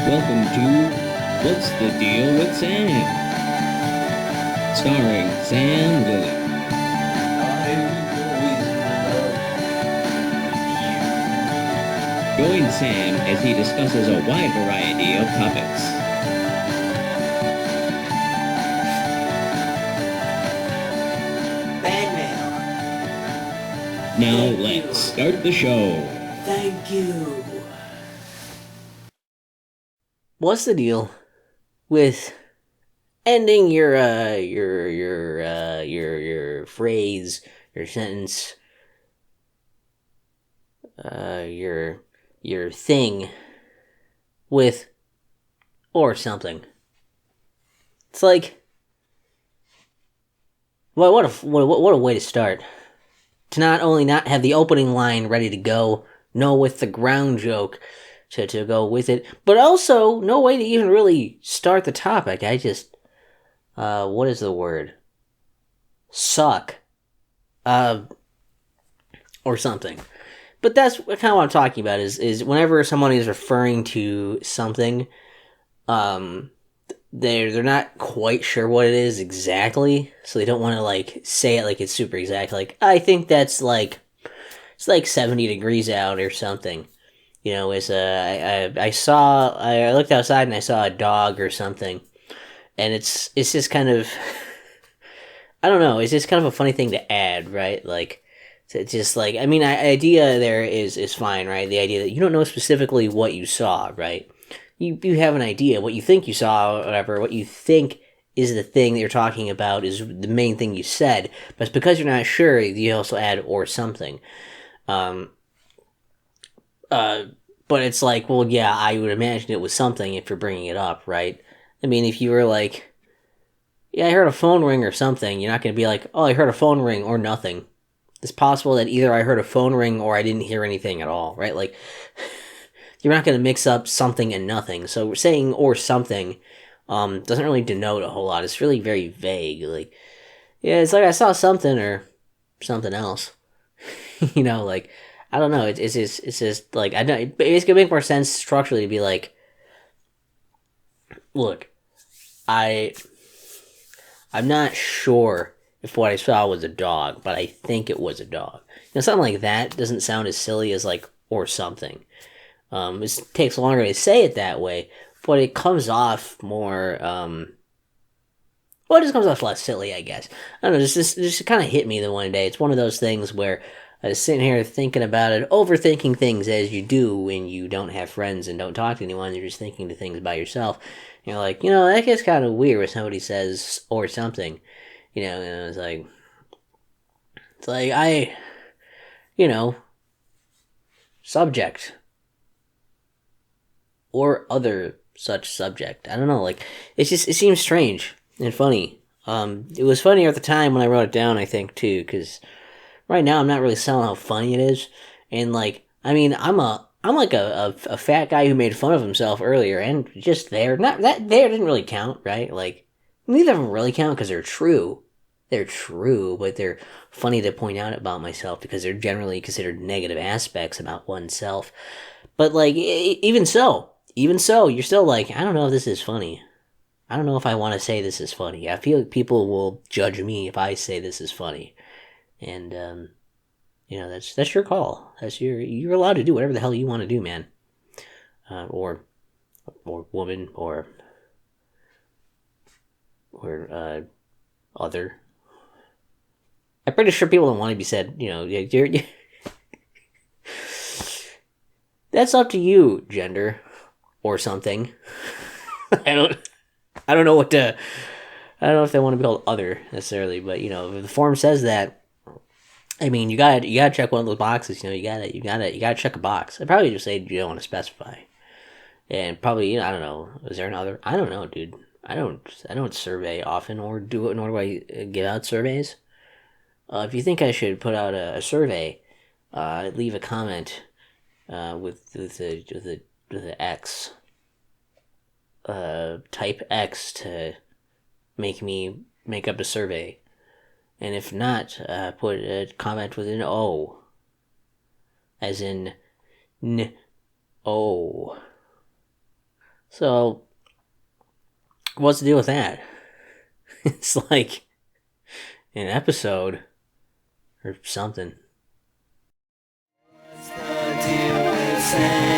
Welcome to What's the Deal with Sam? Starring Sam Lilly. Join Sam as he discusses a wide variety of topics. Fan mail. Now Thank let's you. start the show. Thank you. What's the deal with ending your phrase, your sentence, your thing with or something? It's like what a way to start. To not only not have the opening line ready to go, no with the ground joke to go with it, but also no way to even really start the topic. I just what is the word? Suck. Or something. But that's kind of what I'm talking about is whenever someone is referring to something, um, they're not quite sure what it is exactly, so they don't want to like say it like it's super exact. Like I think that's like it's like 70 degrees out or something. You know, I looked outside and I saw a dog or something, and it's just kind of I don't know. It's just kind of a funny thing to add, right? Like, it's just like I mean, idea there is fine, right? The idea that you don't know specifically what you saw, right? You have an idea what you think you saw, or whatever. What you think is the thing that you're talking about is the main thing you said, but it's because you're not sure. You also add or something. Um. Uh. But it's like, well, yeah, I would imagine it was something if you're bringing it up, right? I mean, if you were like, yeah, I heard a phone ring or something, you're not going to be like, oh, I heard a phone ring or nothing. It's possible that either I heard a phone ring or I didn't hear anything at all, right? Like, you're not going to mix up something and nothing. So saying or something doesn't really denote a whole lot. It's really very vague. Like, yeah, it's like I saw something or something else. Like, I don't know. It's just like, I don't, it's going to make more sense structurally to be like, look, I, I'm not sure if what I saw was a dog, but I think it was a dog. Something like that doesn't sound as silly as like or something. It takes longer to say it that way, but it comes off more. Well, it just comes off less silly, I guess. I don't know. Just kind of hit me the one day. It's one of those things where I was sitting here thinking about it, overthinking things as you do when you don't have friends and don't talk to anyone. You're just thinking to things by yourself. You're like, that gets kind of weird when somebody says or something. It's like you know, subject or other such subject. I don't know. Like, it seems strange and funny. It was funnier at the time when I wrote it down, I think, too, because right now I'm not really selling how funny it is. And like, I mean, I'm like a fat guy who made fun of himself earlier, and just there, not that there didn't really count, right? Like, neither of them really count because they're true. They're true, but they're funny to point out about myself because they're generally considered negative aspects about oneself. But like, even so, you're still like, I don't know if this is funny. I don't know if I want to say this is funny. I feel like people will judge me if I say this is funny, and that's your call. You're allowed to do whatever the hell you want to do, man. Or woman or other. I'm pretty sure people don't want to be said. That's up to you, gender or something. I don't. I don't know what to. I don't know if they want to be called other necessarily, but if the form says that, I mean, you gotta check one of those boxes. You gotta check a box. I probably just say you don't want to specify, and probably I don't know. Is there another? I don't know, dude. I don't survey often, or do it, nor do I give out surveys. If you think I should put out a survey, leave a comment with the X. Type X to make up a survey. And if not, put a comment with an O. As in, N-O. So, what's the deal with that? It's like an episode or something. What's the deal with saying